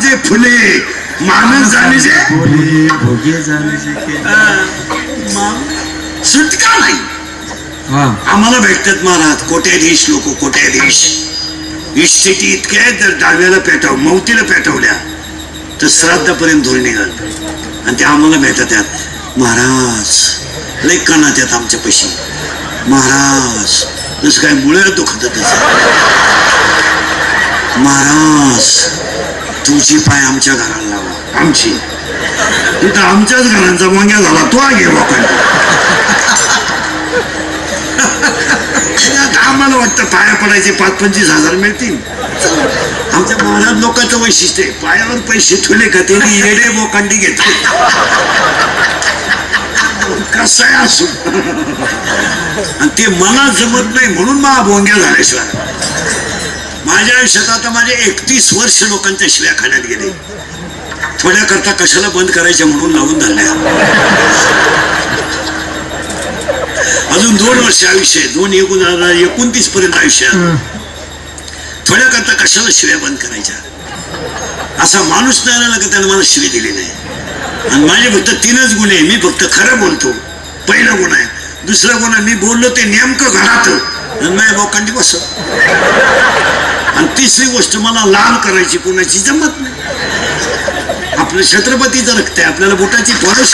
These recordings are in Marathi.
जे फुले मानस जाणे जे भोगे जाणे जे सुटका नाही. आम्हाला भेटतात महाराज कोट्याधीश लोक, कोट्याधीश इस्टेटी इतके आहेत. जर डाव्याला पेटव मौतीला पेटवल्या तर श्राद्धापर्यंत धुरी निघाल. आणि ते आम्हाला भेटत आहेत. महाराज लई कानात येत आमच्या पैशी. महाराज जसं काय मुळे दुखत तसं. महाराज तुझी पाय आमच्या घराला लावा. आमची तिथं आमच्याच घरांचा मांग्या झाला तो घे लोकांनी. आम्हाला वाटतं पाया पडायचे 5-25 हजार मिळतील. आमच्या महाराज लोकांचं वैशिष्ट्य आहे पायावर पैसे ठेवले का ते येडे बोकांडी घेतले. कसं आहे असू. आणि ते मला जमत नाही म्हणून मला भोंग्या झाल्याशिवाय. माझ्या आयुष्यात आता माझे 31 वर्ष लोकांच्या शिव्या खाण्यात गेले. थोड्या करता कशाला बंद करायच्या म्हणून लावून धरल्या. अजून 2 वर्ष आयुष्य आहे. 2029 पर्यंत आयुष्य. थोड्या करता कशाला शिव्या बंद करायच्या. असा माणूस नाही राहिला का त्याने मला शिवी दिली नाही. आणि माझे फक्त 3च गुण आहे. मी फक्त खरं बोलतो. पहिला गुण आहे. दुसरा गुण आहे मी बोललो ते नेमकं घरात आणि माझ्या बोकांडी बस. आणि तिसरी गोष्ट मला लाल करायची कोणाची जमत नाही. आपलं छत्रपतीचं रक्त आहे. आपल्याला बोटाची पॉलिश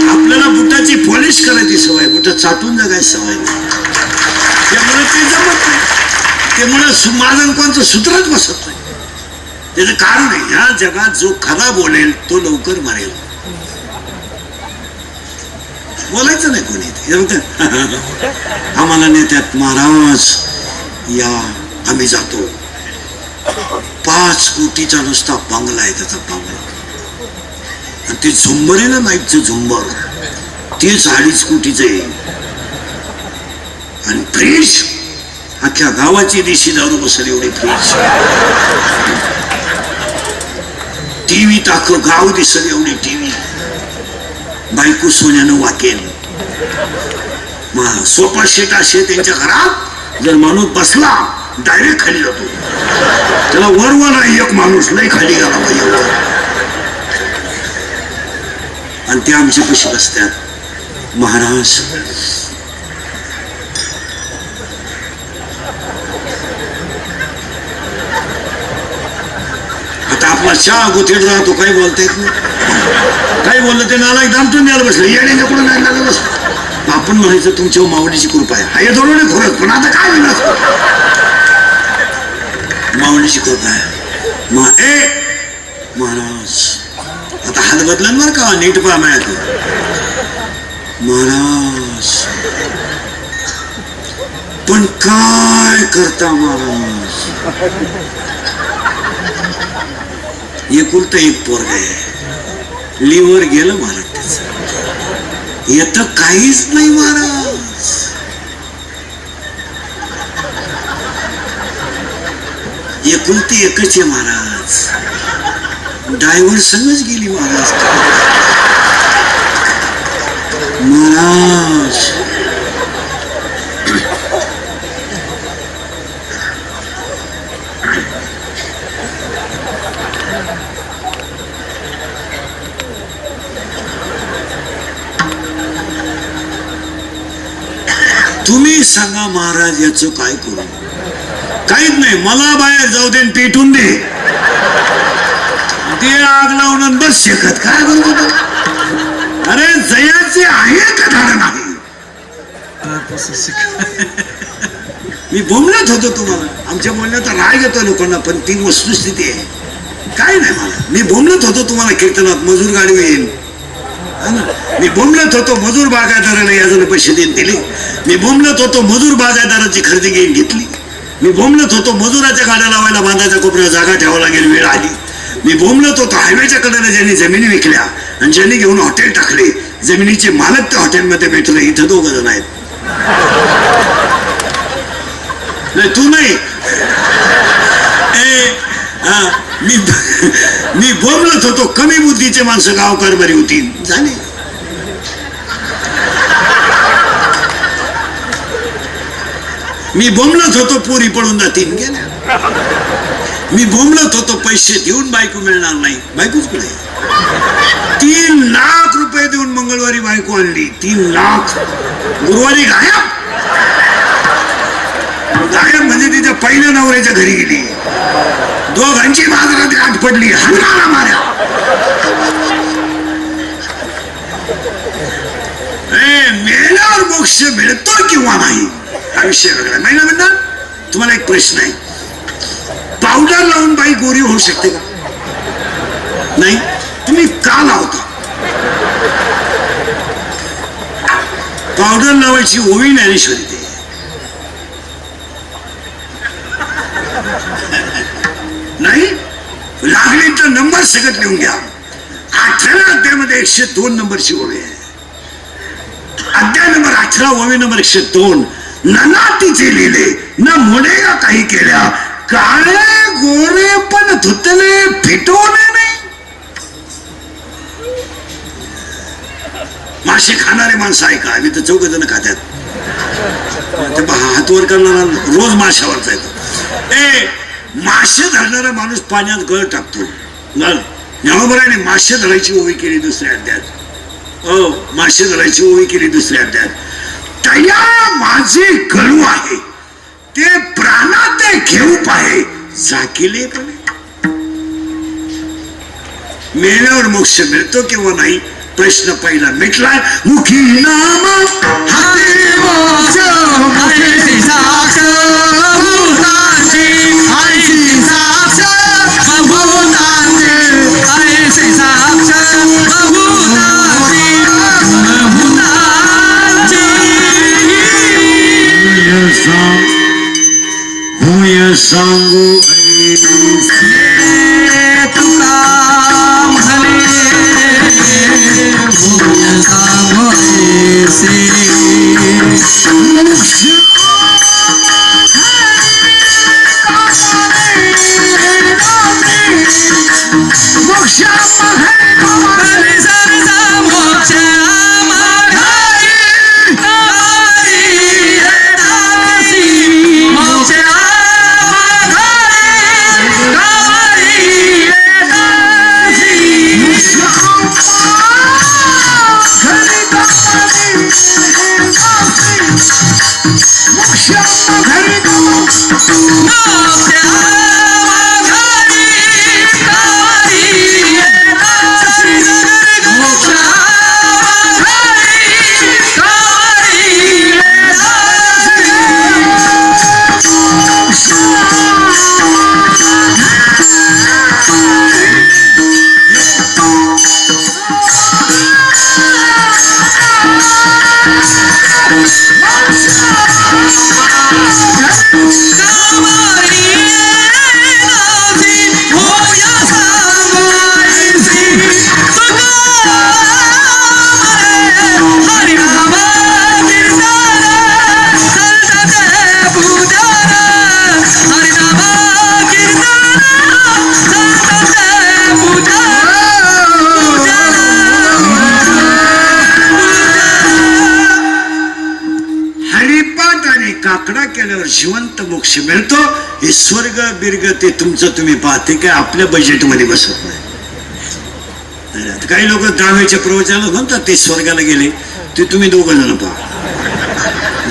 आपल्याला बुटाची पॉलिश करायची सवय. बुट चाटून जगायची सवय नाही. त्यामुळे ते जमत नाही. त्यामुळे माझं कोणचं सूत्रच बसत नाही. त्याचं कारण आहे या जगात जो खरा बोलेल तो लवकर मरेल. बोलायचं नाही कोणी. आम्हाला नेत्यात महाराज या आम्ही जातो. 5 कोटीचा नुसता बंगला आहे. त्याचा बंगला आणि ते झुंबर आहे ना नाईटचं झुंबर तेच 2.5 कोटीचं आहे. आणि फ्रीज अख्ख्या गावाची देशी दारू बसल एवढे फ्रीज. टीव्ही टाक गाव दिसल एवढी टीव्ही. बायको सोन्यानं वाकेल. सोफा सेट असे त्यांच्या घरात. जर माणूस बसला डायरेक्ट खाली जातो. त्याला वरवर नाही एक माणूस लय खाली गेला पाहिजे. आणि ते आमच्या पैसे बसतात. महाराज आता आपला चहा गुथेड राहतो. काही बोलता येत नाही. काही बोललं ते नाला दामटून द्यायला बसलं. येण्याच्या कुठं नाही लागलं बसलं. आपण म्हणायचं तुमच्या माऊलीची कृपा आहे. हा येतो नाही खरंच पण आता काय म्हणणार माऊलीची कृपा आहे. महाराज आता हात बदलन बरं का नीट पहा मिळत. महाराज पण काय करता महाराज. एकुलतं एक पोरग आहे. लिव्हर गेलं महाराज त्याचं. येतं काहीच नाही महाराज. एकुलती एकच आहे महाराज. ड्रायव्हर संगच गेली महाराज. महाराज तुम्ही सांगा महाराज याचं काय करू. काहीच नाही. मला बाहेर जाऊ दे पेटून दे. ते आग लावून बस शकत काय करू. अरे जयाचे आहे का धाड नाही. मी बोलत होतो तुम्हाला. आमच्या बोलण्यात राग येतो लोकांना पण ती वस्तुस्थिती आहे. काय नाही मला. मी बोलत होतो तुम्हाला कीर्तनात मजूर गाडी येईल. मी बोंबलत होतो मजूर बागायतदाराला याजून पैसे देऊन दिले. मी बोंबलत होतो मजूर बागायतदाराची खरेदी घेऊन घेतली. मी बोंबलत होतो मजुराच्या गाड्या लावायला बांधाच्या कोपऱ्यावर जागा ठेवायला लागेल वेळ आली. मी बोंबलत होतो हायवेच्या कडेला ज्यांनी जमिनी विकल्या आणि ज्यांनी घेऊन हॉटेल टाकले. जमिनीचे मालक त्या हॉटेलमध्ये भेटले. इथं 2 जण आहेत. नाही तू नाही. मी बोलत होतो कमी बुद्धीचे माणसं गावकार बरी होती झाले. मी बोंबलत होतो पोरी पडून जातील गेल्या. मी बोंबलत होतो पैसे देऊन बायको मिळणार नाही, बायकोच कुठे. 3 लाख रुपये देऊन मंगळवारी बायको आणली. 3 लाख. गुरुवारी गायब. गायब म्हणजे तिच्या पहिल्या नवऱ्याच्या घरी गेली. दोघांची बाजारात गाठ पडली. हाणाला माऱ्या. मेल्यावर मोक्ष मिळतो किंवा नाही हा विषय वेगळा. महिला म्हणणार तुम्हाला एक प्रश्न आहे, पावडर लावून बाई गोरी होऊ शकते का? नाही. तुम्ही का लावता? पावडर लावायची ओवी ज्ञानेश्वरी ते. नाही लागली तर नंबर सगळं लिहून घ्या. 18 अध्यायामध्ये 102 नंबरची ओवी आहे. अध्याय नंबर 18 ओवी नंबर 102. ननातीचे लिहिले न मोडेगा काही केल्या, काळे गोरे पण धुतले फिटवणे नाही. मासे खाणारे माणसं आहे का? आम्ही तर 4 जण खात्यात. हात वर करणारा रोज माशावरचा येतो. मासे धरणारा माणूस पाण्यात गळ टाकतो. बरोबर मासे धरायची ओवी केली दुसऱ्या अध्यायात. मासे धरायची ओवी केली दुसऱ्या अध्यायात. तया माझे गळू आहे ते प्राणात घेऊ पाहे झाकिले पण. मेल्यावर मोक्ष मिळतो किंवा नाही प्रश्न पहिला मिटलाय. मुखी नाम हाते मोक्ष मुखे साक्ष भूतांची ऐशी साक्ष भूतांची ऐशी साक्ष भूतांची भूतांची. भूय सांगू तुका म्हणे भूय सांगू काकडा केल्यावर जिवंत मोक्ष मिळतो. हे स्वर्ग बिर्ग ते तुमचं तुम्ही पाहते काय आपल्या बजेट मध्ये बसत नाही. काही लोक दहावीच्या प्रवचनाला म्हणतात ते स्वर्गाला गेले, ते तुम्ही 2 जण पहा.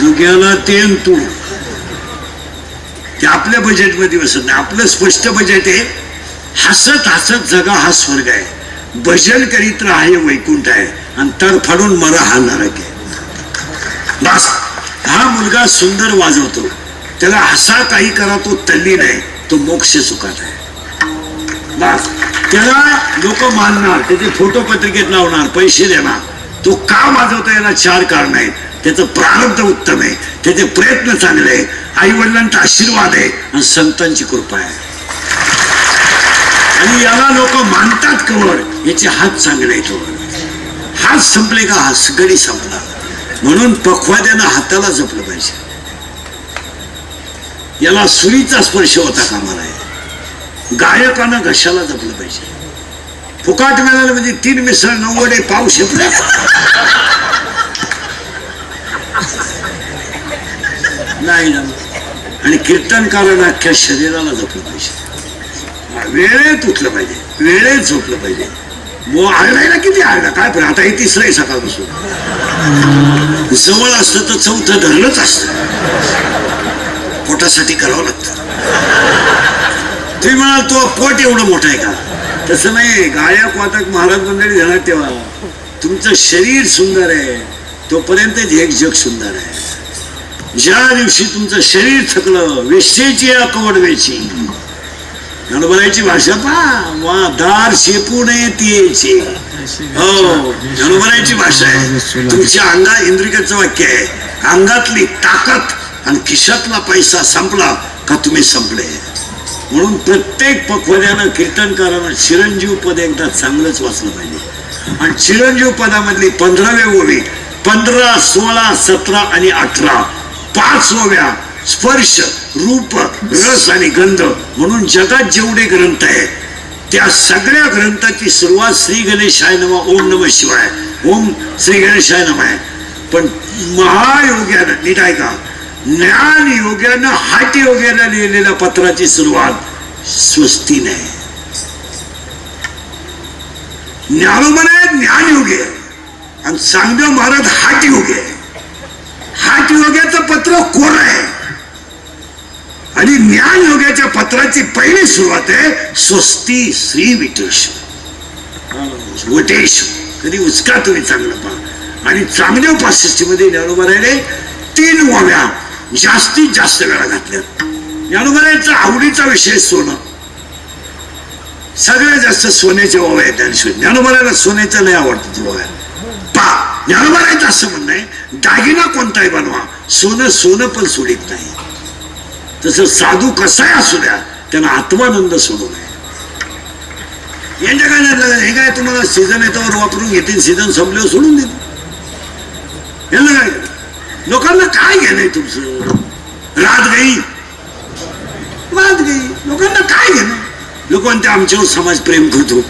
जो गेला ते तू ते आपल्या बजेट मध्ये बसत नाही. आपलं स्पष्ट बजेट आहे. हसत हसत जगा हा स्वर्ग आहे. भजन करीत राहा वैकुंठ आहे. आणि तडफडून मरा हा नरक आहे. बस. हा मुलगा सुंदर वाजवतो, त्याला हसा काही करा तो तल्ली नाही, तो मोक्ष सुखात आहे. बस. त्याला लोक मानणार, त्याचे फोटो पत्रिकेत लावणार, पैसे देणार. तो का वाजवता याला 4 कारण आहेत. त्याचं प्रारब्ध उत्तम आहे, त्याचे प्रयत्न चांगले आहे, आई वडिलांचा आशीर्वाद आहे आणि संतांची कृपा आहे. आणि याला लोक मानतात कवर याचे हात चांगले आहेत. हात संपले का हसगडी संपला. म्हणून पखवाद्यानं हाताला जपलं पाहिजे. याला सुरीचा स्पर्श होता कामा नये. गायकानं घशाला जपलं पाहिजे. फुकाट मिळालं म्हणजे 3 मिसळ 9 वडे पाव शेपले. नाही ना आणि कीर्तनकारानं अख्ख्या शरीराला जपलं पाहिजे, वेळेत उठलं पाहिजे, वेळेत झोपलं पाहिजे. आरडायला किती आरडा काय, पण आता हे तिसरं आहे सकाळपासून. जवळ असतं तर चौथं धरलंच असतं, पोटासाठी करावं लागतं. तुम्ही म्हणाल तो पोट एवढं मोठं आहे का? तसं नाही. गायक वादक महाराज मंडळी ध्यानात ठेवा, तुमचं शरीर सुंदर आहे तोपर्यंत एक जग सुंदर आहे. ज्या दिवशी तुमचं शरीर थकलं, वेशेची अकवडवेची, ज्ञानोबराची भाषा पहा, दार शेपू नये ती यायची. हो, ज्ञानोबराची भाषा आहे. तुमच्या अंगात इंद्रिकाचं वाक्य आहे, अंगातली ताकद आणि खिशातला पैसा संपला का तुम्ही संपले. म्हणून प्रत्येक पखवाद्यानं कीर्तनकारानं चिरंजीव पद एकदा चांगलंच वाचलं पाहिजे. आणि चिरंजीव पदामधली 15व्या ओवी, 15, 16, 17 आणि 18, 5 ओव्या स्पर्श, रूप, रस आणि गंध म्हणून जगात जेवढे ग्रंथ आहेत त्या सगळ्या ग्रंथाची सुरुवात श्री गणेशाय नमः, ओम नमः शिवाय, ओम श्री गणेशाय नमः आहे. पण महायोग्यानं, नीट ऐका, ज्ञान योग्यानं, हाट योग्यानं लिहिलेल्या पत्राची सुरुवात स्वस्ती नाही. ज्ञानोबा ज्ञान योग्य आणि चांगदेव महाराज हाट योग्य. हाट योग्याचं पत्र कोरं आहे आणि ज्ञान योग्याच्या पत्राची पहिली सुरुवात आहे स्वस्ती श्री विटेश वटेश. कधी उचका तुम्ही चांगलं पहा. आणि चांगदेव 65 मध्ये ज्ञानोबा राहिले 3 ओव्या जास्तीत जास्त वेळा घातल्या. ज्ञानोबरायांचा आवडीचा विषय सोनं, सगळ्यात जास्त सोन्याच्या ओव्या आहेत. ज्ञानोबराला सोन्याचं लय आवडतं ती ओव्या. पा ज्ञानोबराचं असं म्हणणं आहे, दागिना कोणताही बनवा, सोनं सोनं पण सोडित नाही. तसं साधू कसाही असू द्या, त्यांना आत्मानंद सोडू नये. यांच्या काय हे काय तुम्हाला सीझन येतावर वापरून घेतील, सीझन संपल्यावर सोडून देतील. यांना काय, लोकांना काय घेणं तुमचं? रात गई लोकांना काय घेणं? लोक म्हणते आमच्यावर समाज प्रेम करतो,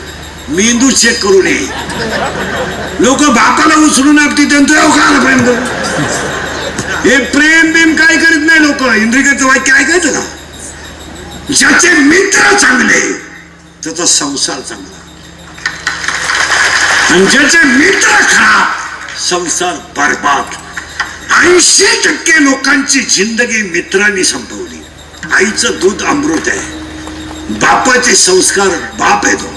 मेंदू चेक करू नये. लोक बापाला उचलून आपली त्यांचं काय प्रेम करतो. हे प्रेम बिम काय करीत नाही लोक. इंद्रिकाचं वाक्य ऐकायचं का? ज्याचे मित्र चांगले त्याचा संसार चांगला, आणि ज्याचे मित्र खराब संसार बरबाद. 80% लोकांची जिंदगी मित्रांनी संपवली. आईचं दूध अमृत आहे, बापाचे संस्कार बाप आहे तो,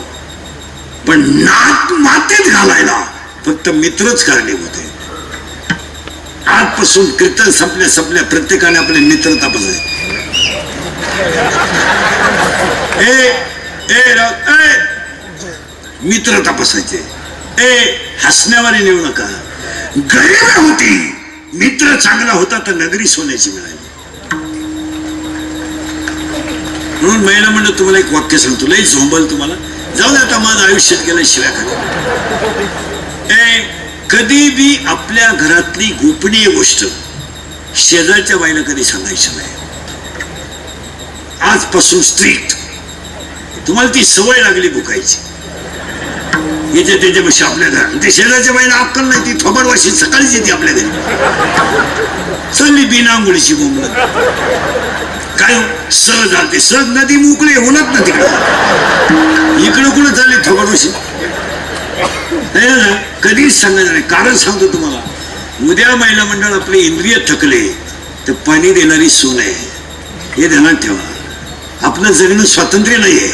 पण नात मातेत घालायला फक्त मित्रच कारणीभूत आहे. आजपासून कीर्तन संपल्या प्रत्येकाने आपले मित्र तपासायचे. मित्र तपासायचे. हसण्यावारी नेऊ नका. गरीब होती, मित्र चांगला होता तर नगरी सोन्याची मिळाली. म्हणून महिला म्हणलं तुम्हाला एक वाक्य सांगतो, लई झोंबल तुम्हाला, जाऊ दे आता, माझं आयुष्यात गेलं शिव्या खाली. कधी बी आपल्या घरातली गोपनीय गोष्ट शेजारच्या बाईला कधी सांगायची नाही. आजपासून स्ट्रिक्ट. तुम्हाला ती सवय लागली बुकायची, येते त्याच्यापेक्षा आपल्या घरात. ते शेजारच्या बाईला अक्कल नाही, ती थोबड वाशी सकाळीच येते आपल्या घरी. चालली बिना आंघोळीची बोंबल. काय सहज आलते, सहज नदी मोकळी होणार ना तिकडं, इकडं कुठं चालली थोबड वाशी. कधीच सांगायचं नाही. कारण सांगतो तुम्हाला, उद्या महिला मंडळ आपले इंद्रिय थकले तर पाणी देणारी सून आहे, हे ध्यानात ठेवा. आपलं जगणं स्वातंत्र्य नाहीये,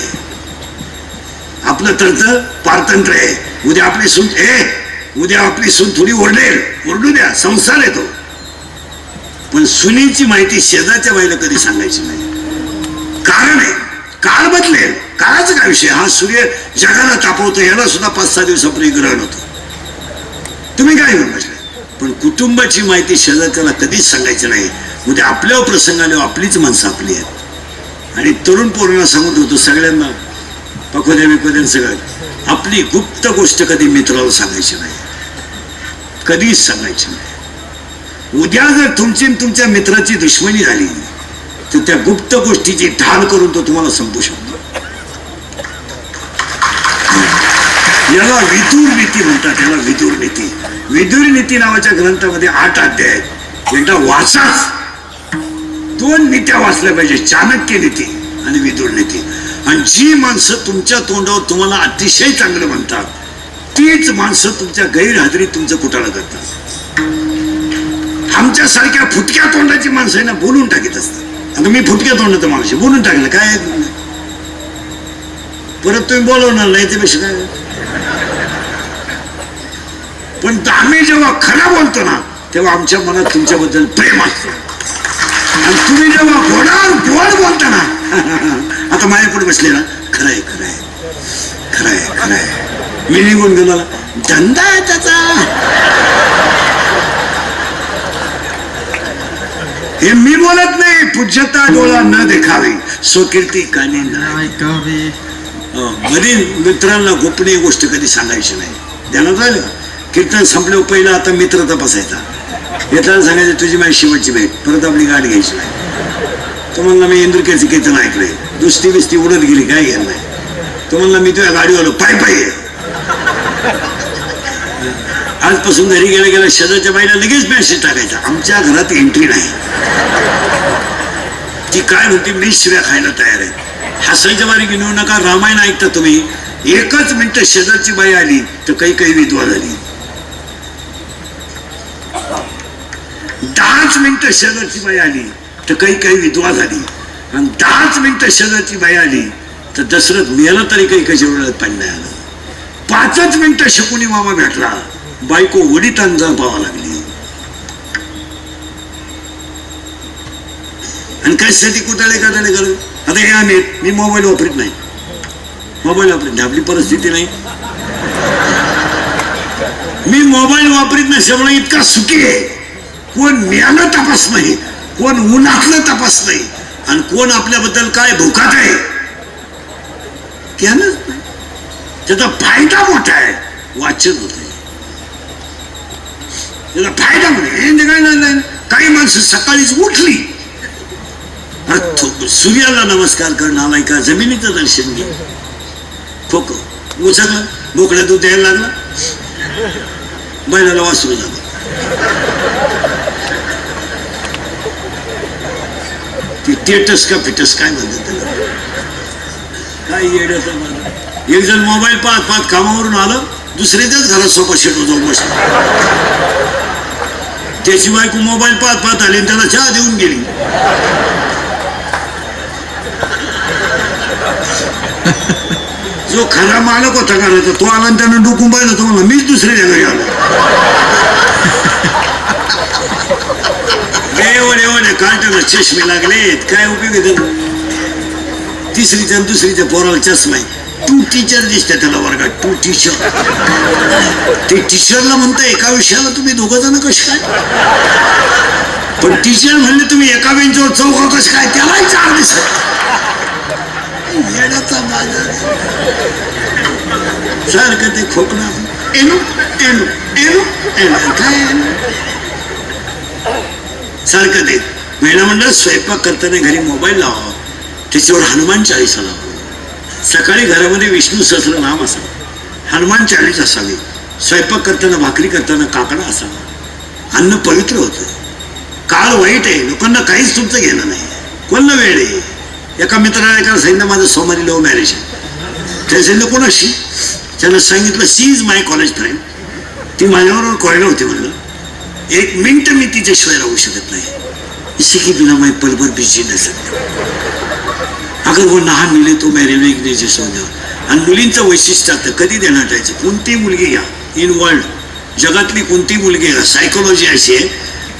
आपलं तळतं पारतंत्र्य आहे. उद्या आपली सून उद्या आपली सून थोडी ओरडेल, ओरडू द्या, संसार येतो. पण सुनीची माहिती शेजारच्या बाईला कधी सांगायची नाही. कारण आहे, काळ बदलेल. काळाचा काय विषय, हा सूर्य जगाला तापवतो, याला सुद्धा 5-6 दिवसापूर्वी ग्रहण होतं. तुम्ही काय म्हणून बसले. पण कुटुंबाची माहिती शेजारच्याला कधीच सांगायची नाही. उद्या आपल्या प्रसंगाला आपलीच माणसं आपली आहेत. आणि तरुण पोरांना सांगत होतो सगळ्यांना, पकोद्या बिकोद्या सगळं, आपली गुप्त गोष्ट कधी मित्राला सांगायची नाही, कधीच सांगायची नाही. उद्या जर तुमची तुमच्या मित्राची दुश्मनी झाली तर त्या गुप्त गोष्टीची ढाल करून तो तुम्हाला संपू शकतो. याला विदुर नीती म्हणतात, याला विदुर नीती. विदुर नीती नावाच्या ग्रंथामध्ये 8 अध्याय आहेत. एकदा वाचाच, दोन नीत्या वाचल्या पाहिजे, चाणक्य नीती आणि विदुर नीती. आणि जी माणसं तुमच्या तोंडावर तुम्हाला अतिशय चांगलं म्हणतात, तीच माणसं तुमच्या गैरहजेरीत तुमचं कुटाळा करतात. आमच्या सारख्या फुटक्या तोंडाची माणसं आहे ना, बोलून टाकीत असतात. आता मी फुटक्या तोंडाचं माणूस बोलून टाकलं काय, परत तुम्ही बोलवणार नाही त्यापेक्षा काय. पण आम्ही जेव्हा खरं बोलतो ना, तेव्हा आमच्या मनात तुमच्याबद्दल प्रेम असतं. आणि तुम्ही जेव्हा गोडावर गोड बोलता ना, आता माझ्या पुढे बसले ना, खरंय खरंय खरंय खरंय, मी निघून गेलो, धंदा आहे त्याचा. हे मी बोलत नाही, पूज्यता डोळा न देखावी, स्वकीर्ती कानी न ऐकावी. मध्ये मित्रांना गोपनीय गोष्ट कधी सांगायची नाही, ध्यानात राहिलं. कीर्तन संपल्यावर पहिला आता मित्र तपासायचा, येताना सांगायचं तुझी माझी शेवटची भेट, परत आपली गाठ घ्यायची नाही. तो म्हणला मी इंद्रकेचं कीर्तन ऐकलंय, दुसरी बिस्ती उडत गेली, काय घेणार नाही. तो म्हणला मी तुझ्या गाडीवर पाय पाय. आजपासून घरी गेल्या गेल्या शेजारच्या बाईला लगेच मेसेज टाकायचा, आमच्या घरात एंट्री नाही. ती काय म्हणते, मी शिव्या खायला तयार आहे. हसायच्या बारी घेऊ नका, रामायण ऐकता तुम्ही. एकच मिनिट शेजारची बाई आली तर काही विधवा झाली. 10 मिनिटं शेजारची बाई आली तर काही विधवा झाली. आणि 10 मिनिटं शेजारची बाई आली तर दशरथ मेला तरी काही वेळात पाणी नाही आलं. 5 मिनिटं शकुनी मामा भेटला, बायको वडितांचा पावा लागली. आणि कशासाठी कुटाळे करत. आता हे आम्ही, मी मोबाईल वापरत नाही, आपली परिस्थिती नाही. मी मोबाईल वापरत नसल्यामुळे इतका सुखी आहे. कोण मेलं तपास नाही, कोण उन्हातलं तपास नाही, आणि कोण आपल्याबद्दल काय भुकात आहे त्यानंच नाही. त्याचा फायदा मोठा आहे, वाचन होत. त्याचा फायदा म्हणजे काही माणसं सकाळीच उठली, सूर्याला नमस्कार करणं आलाय का, जमिनीचं दर्शन घे, खोक उचकलं, मोकळ्या दूध द्यायला लागला, बैलाला वासरू झालं. ती टेटस का फिटस काय म्हणतात त्याला, काय येड्याचा मला. एक जण मोबाईल पाहत कामावरून आलं, दुसऱ्याच्याच घरात सोफा सेटवर जाऊन बसला. त्याची बायको मोबाईल पाहत आली आणि त्याला चहा देऊन गेली. जो खरा मालक होता घराचा तो आला आणि त्यानं डोकून पाहिलं, तो म्हणला मीच दुसऱ्या घरी आलो. एवढे काढताना चष्मे लागलेत, काय उपयोग आहे त्याला. तिसरीच्या दुसरीच्या पोराला चष्मा आहे. 2 टीचर दिसतात त्याला वर्गात, 2 टीचर. ते टीचरला म्हणता एका विषयाला तुम्ही 2 जण कसे काय, पण टीचर म्हणले तुम्ही एका बेंचवर 4 कसं काय, त्यालाही 4 दिसत. येण्याचा बाजार सारखं ते खोकणं, काय सारखं ते. महिला मंडळ स्वयंपाक करताना घरी मोबाईल लावा, त्याच्यावर हनुमान चाळीसा लावा. सकाळी घरामध्ये विष्णू सहस्र नाम असावं, हनुमान चाळीस असावी. स्वयंपाक करताना भाकरी करताना काकडा असावा. अन्न पवित्र होतं. काळ वाईट आहे, लोकांना काहीच तुमचं घेणं नाही, कोणला वेळ आहे. एका मित्राने एका सांगितलं माझं सोमवारी लव्ह मॅरेज आहे. त्याने सांगितलं कोणाशी, त्यानं सांगितलं शी इज माय कॉलेज फ्रेंड. ती माझ्याबरोबर कॉलेजला होती. म्हणलं 1 मिनिट मी तिच्याशिवाय राहू शकत नाही. इसी की बिना मैं पल भर भी जी नहीं सकता. अगर वो ना मिले तो मैं रेवेगने जैसे हो जाऊं. आणि मुलींचं वैशिष्ट्य आता कधी देण्यात यायचं, कोणती मुलगी घ्या इन वर्ल्ड, जगातली कोणती मुलगी घ्या, सायकोलॉजी अशी आहे,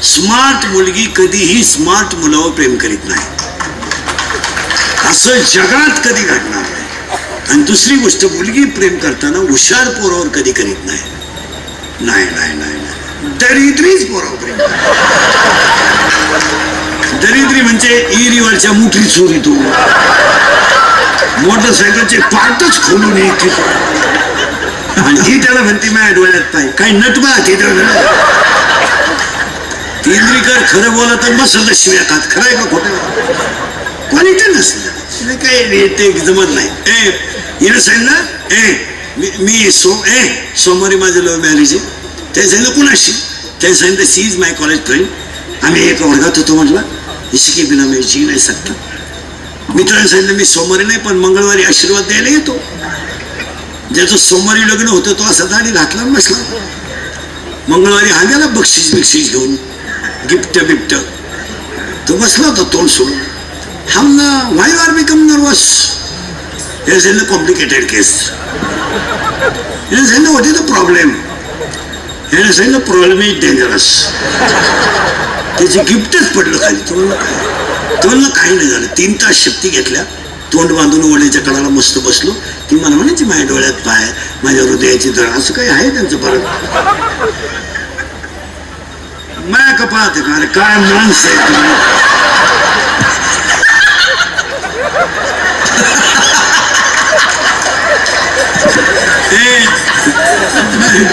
स्मार्ट मुलगी कधीही स्मार्ट मुलावर प्रेम करीत नाही, असं जगात कधी घडणार नाही. आणि दुसरी गोष्ट, मुलगी प्रेम करताना हुशार पोरावर कधी करीत नाही. दरिद्रीच पोरावर प्रेम. दरिद्री म्हणजे इरीवरच्या मुठी चोरी, तू मोटरसायकलचे पार्टच खोलून येते. आणि ही त्याला म्हणते माझ्या डोळ्यात पाय, काही नटबा इंद्रिकर खरं बोलत बसत शिव्या खात. खरं आहे का खोटं, क्वालिटी नसलं काही ते जमत नाही. हिनं सांगितलं मी सोमवारी माझं लव्ह मॅरेज आहे. त्याने सांगितलं कुणाशी, त्याने सांगितलं she is my college friend. आम्ही एका वर्गात होतो. म्हटलं इसके बिना मैं जी नाही सकता. मित्रांनी सांगितलं मी सोमवारी नाही पण मंगळवारी आशीर्वाद द्यायला येतो. ज्याचं सोमवारी लग्न होतं तो असा दाढी घातला आणि बसला. मंगळवारी हा गेला बक्षीस बिक्षीस घेऊन, गिफ्ट बिफ्ट. तो बसला होता तोंड सोडून. हा म्हणला व्हाय आर बिकम नर्वस. हे इज कॉम्प्लिकेटेड केस. हे सांगितलं व्हॉट इज द प्रॉब्लेम. हे सांगितलं प्रॉब्लेम इज डेंजरस. त्याची गिफ्टच पडलं खाली. तुम्हाला काही नाही झालं. 3 तास शक्ती घेतल्या, तोंड बांधून ओढ्याच्या कडाला मस्त बसलो. ती मला म्हणायची माझ्या डोळ्यात पाय, माझ्या हृदयाची धड, असं काही आहे त्यांचं परत. माया कपात अरे काय माणसं आहे तुम्ही.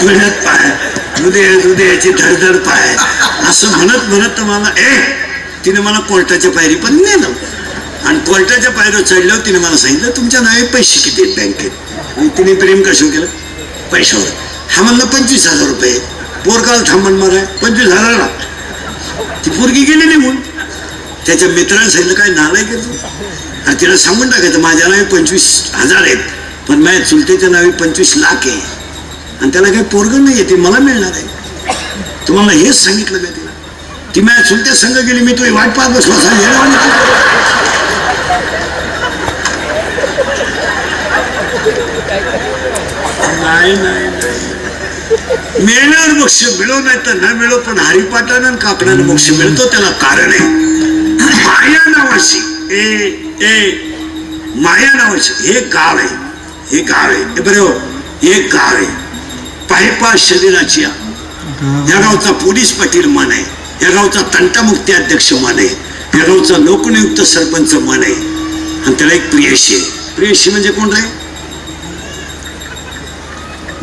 डोळ्यात पाय, हृदयाची धडधड पाय, असं म्हणत म्हणत मला तिने मला कोर्टाच्या पायरी पण नेलं. आणि कोर्टाच्या पायरीवर चढल्यावर तिने मला सांगितलं तुमच्या नावे पैसे किती आहेत बँकेत. आणि तिने प्रेम कशा केलं पैशावर. हा म्हणलं 25,000 रुपये. पोरकाला थांबण मारा 25,000ला. ती पोरगी गेली निघून. त्याच्या मित्राने सांगितलं काय नालाय करतो. आणि तिला सांगून टाकायचं माझ्या नावे 25,000 आहेत, पण माझ्या चुलतेच्या नावे 25 लाख आहे. आणि त्याला काही पोरगं नाही आहे, ते मला मिळणार आहे. तुम्हाला हेच सांगितलं मी तिला. ती माझ्या चुलत्या संघ गेली, मी तुझी वाट पाहत बसलो. नाही नाही मिळणार मोक्ष मिळो नाही तर न मिळो, पण हरिपाठानं काकड्यानं मोक्ष मिळतो. त्याला कारण आहे माया नावाशी. माया नावाशी हे गाव आहे. हे गाव आहे हे बरं हो. हे गाव आहे पायपा शरीराची. या गावचा पोलीस पाटील मन आहे. या गावचा तंटामुक्ती अध्यक्ष मन आहे. या गावचा लोकनियुक्त सरपंच मन आहे. आणि त्याला एक प्रियशी आहे. प्रियशी म्हणजे कोण रे.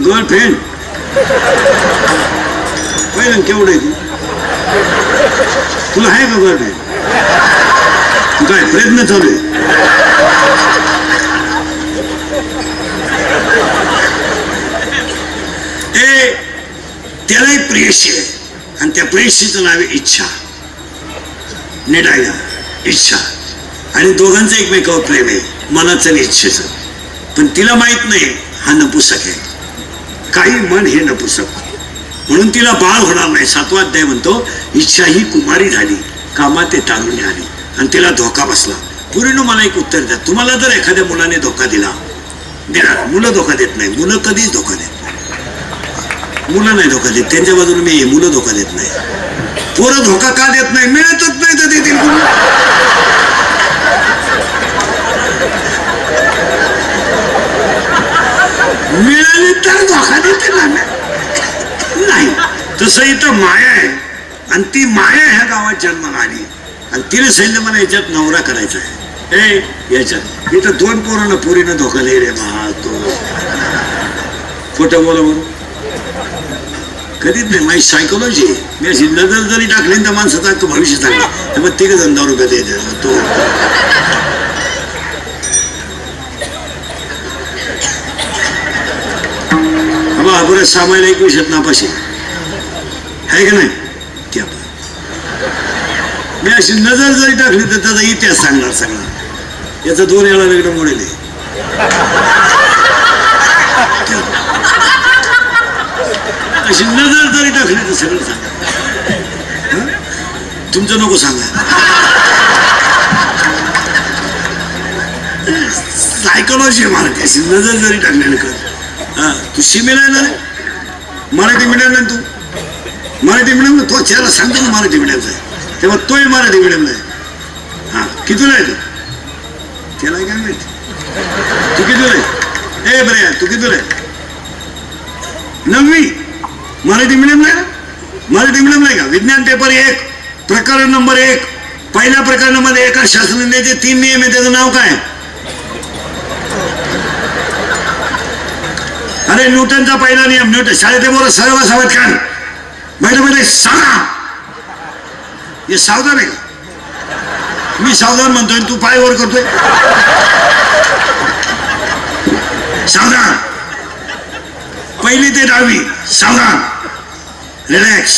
गर्लफ्रेंड. पहिलं केवढं आहे तू. तुला आहे का गर्लफ्रेंड. काय प्रयत्न चालू आहे. त्यालाही प्रेयशी आहे. आणि त्या प्रेयशीचं नाव आहे इच्छा. नीट आहे ना इच्छा. आणि दोघांचं एकमेकावर प्रेम आहे, मनाचं आणि इच्छेचं. पण तिला माहित नाही हा नपुसक आहे. काही मन हे नपुसक, म्हणून तिला बाळ होणार नाही. 7वा अध्याय म्हणतो इच्छा ही कुमारी झाली, कामात ते तारुण्य आली. आणि तिला धोका बसला. पूर्ण मला एक उत्तर द्या. तुम्हाला जर एखाद्या मुलाने धोका दिला, देणार. मुलं धोका देत नाही. मुलं कधीच धोका देत नाही. मुलं नाही धोका देत. त्यांच्या बाजूने मी मुलं धोका देत नाही. पोरं धोका का देत नाही. मिळतच नाही तर देतील. मिळाली तर धोका देते ना. नाही तसं इथं माया आहे. आणि ती माया ह्या गावात जन्माला आली. आणि तिने सांगितलं मला याच्यात नवरा करायचा आहे. याच्यात इथं 2 पोरांना पोरीनं धोका दे रे महा. तो खोटं बोला म्हणून कधीच नाही. माझी सायकोलॉजी. मी अशी नजर जरी टाकली तर माणसाचं अख्खं भविष्य चांगलं. त्यामुळे 3 जण दारू रुपये द्यायचे. तो बरं 6 महिला 21 नापाशी आहे का नाही. त्या मी अशी नजर जरी टाकली तर त्याचा इतिहास सांगणार सगळा. याचं 2 वेळा लग्न मोडेल. अशी नजर जरी टाकली तर सगळं सांगा. तुमचं नको सांगा. सायकोलॉजी आहे मराठी. अशी नजर जरी टाकली कर. तू शिमेला येणार आहे. मराठी मिडियमला तू. मराठी मिडियमला तो चेहरा सांगतो ना मराठी मिडियमचा आहे. तेव्हा तोही मराठी मिडियमला आहे. हा कितीला आहे तू. त्याला काय माहिती. तू कितीला आहे. बरं तू कितीला आहे. 9वी. मराठी मिडियमला आहे ना. मराठी मिडियमला आहे का. विज्ञान पेपर 1 प्रकरण नंबर 1 पहिल्या प्रकरणामध्ये एका शास्त्रज्ञाचे 3 नियम आहे. त्याचं नाव काय. अरे न्यूटनचा पहिला नियम. न्यूटन शाळेत बोला सर्व सावधान. बैठे सांगा. हे सावधान आहे का. मी सावधान म्हणतोय तू पाय वर करतोय. सावधान. पहिली ते 10वी सावधान. रिलॅक्स.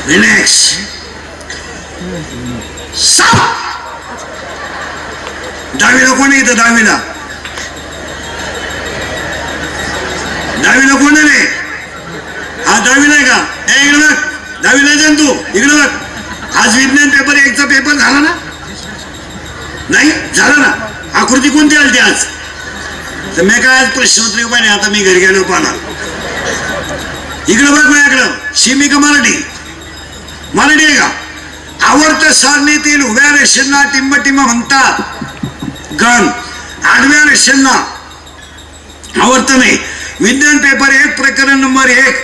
रिलॅक्स. दहावीला कोण येतं? दहावीला कोण आहे रे? हा दहावीला आहे का? इकडे बघ, दहावीला आहे ना तू, इकडे बघ. आज विज्ञान पेपर एकचा पेपर झाला ना? नाही झाला ना? आकृती कोणती आली आज? तर मी काय आज प्रश्नोत्तरी पाहिजे. आता मी घरी गेलो पाहणार. इकडे बघ माझ्याकडं. शिमी का मराठी? मराठी आहे का? आवर्त सारणीतील उभ्या रेषेंना टिंबटिंब म्हणतात गण. आडव्या रेषेंना आवर्त नाही. विज्ञान पेपर 1 प्रकरण नंबर 1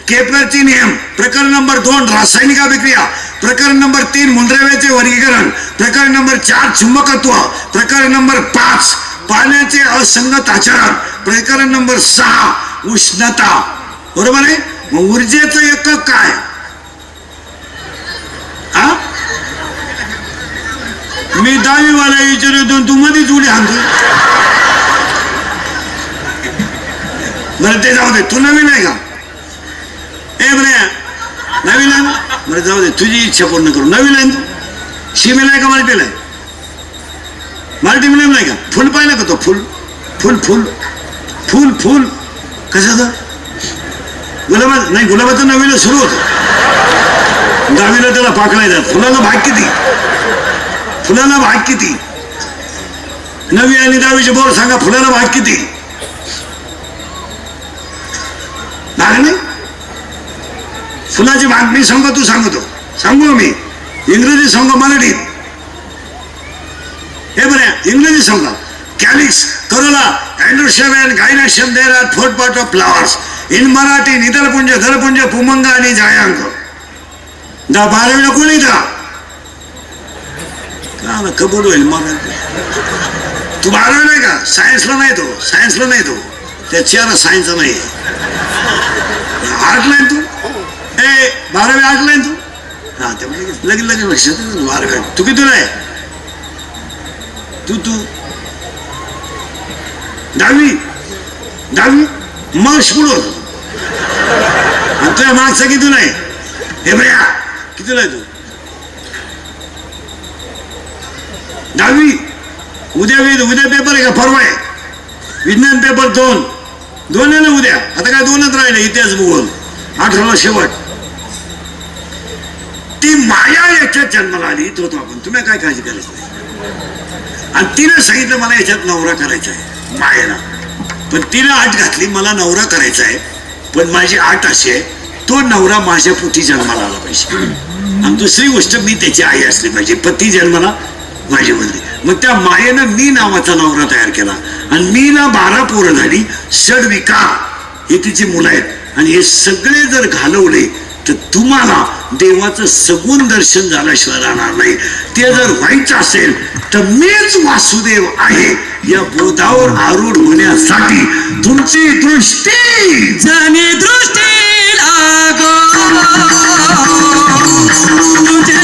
केपलरचे नियम, प्रकरण नंबर 2 रासायनिक अभिक्रिया, प्रकरण नंबर 3 मूलद्रव्याचे वर्गीकरण, प्रकरण नंबर 4 चुंबकत्व, प्रकरण नंबर 5 पाण्याचे असंगत आचरण, प्रकरण नंबर 6 उष्णता. बरोबर आहे? मग ऊर्जेचं एकक काय? हा मी 10वी वाला विचारतो, तू मध्येच उडी हाणतो. बरं ते जाऊ दे. तू नवीन आहे का? नवीन आहे ना? बरं जाऊ दे, तुझी इच्छा पूर्ण करू. नवीन आहे तू? शिमेला आहे का मराठीला आहे? मराठी मिडियम नाही का? फुल पाहिलं का तो? फुल फुल फुल फुल फुल कशाचं? गुलाबा नाही, गुलाबाचं नवीला सुरू होतं. 10वीला त्याला पाकळायचं. फुलाला भाग किती? फुलाला भाग किती? 9वी आणि 10वीचे बोर्ड सांगा, फुलाला भाग किती? भाग नाही. फुलाचे भाग मी सांगतो, तू सांगतो. सांगू मी इंग्रजी सांगू मराठीत? हे बरं इंग्रजी सांगा. Calyx, corolla, androecium and gynoecium there are 4 part of flowers. In Marathi नितलपुंज, दलपुंज, पुमंग आणि जायांग. 12वीला कोण येतं का? कबूल होईल मराठी. तू 12वीला आहे का? सायन्सला नाही तो. सायन्सला नाही तो. त्या चेहरा सायन्सचा नाही. आर्टला आहे तू? 12वी आर्टला आहे तू? हा त्यामुळे लगेच लक्षात 12वी. तू कितीला आहे? तू 10वी मग स्कूल होतो. आणि तुझ्या मागचा कितीला आहे? हे बया कितीला आहे तू? 10वी. उद्या पेपर आहे का? परवा आहे विज्ञान पेपर 2 आहे ना उद्या. आता काय 2च राहिले, इतिहास भूगोल. 18ला शेवट. ती माया याच्यात जन्माला आली होतो आपण. तुम्ही काय काळजी करायची नाही. आणि तिनं सांगितलं मला याच्यात नवरा करायचा आहे मायेला. पण तिनं आट घातली मला नवरा करायचा आहे, पण माझी आट अशी आहे तो नवरा माझ्या पोटी जन्माला आला पाहिजे. आणि दुसरी गोष्ट मी त्याची आई असली पाहिजे. पती जन्माला माझी मुलगी. मग त्या मायेनं मी नावाचा नवरा तयार केला. आणि मीला 12 पोरं झाली. षड्विकार हे तिची मुलं आहेत. आणि हे सगळे जर घालवले तर तुम्हाला देवाचं सगुण दर्शन झाल्याशिवाय राहणार नाही. ते जर व्हायचं असेल तर मीच वासुदेव आहे या बोधावर आरूढ होण्यासाठी तुमची दृष्टी जाणे दृष्टी लागो तुझे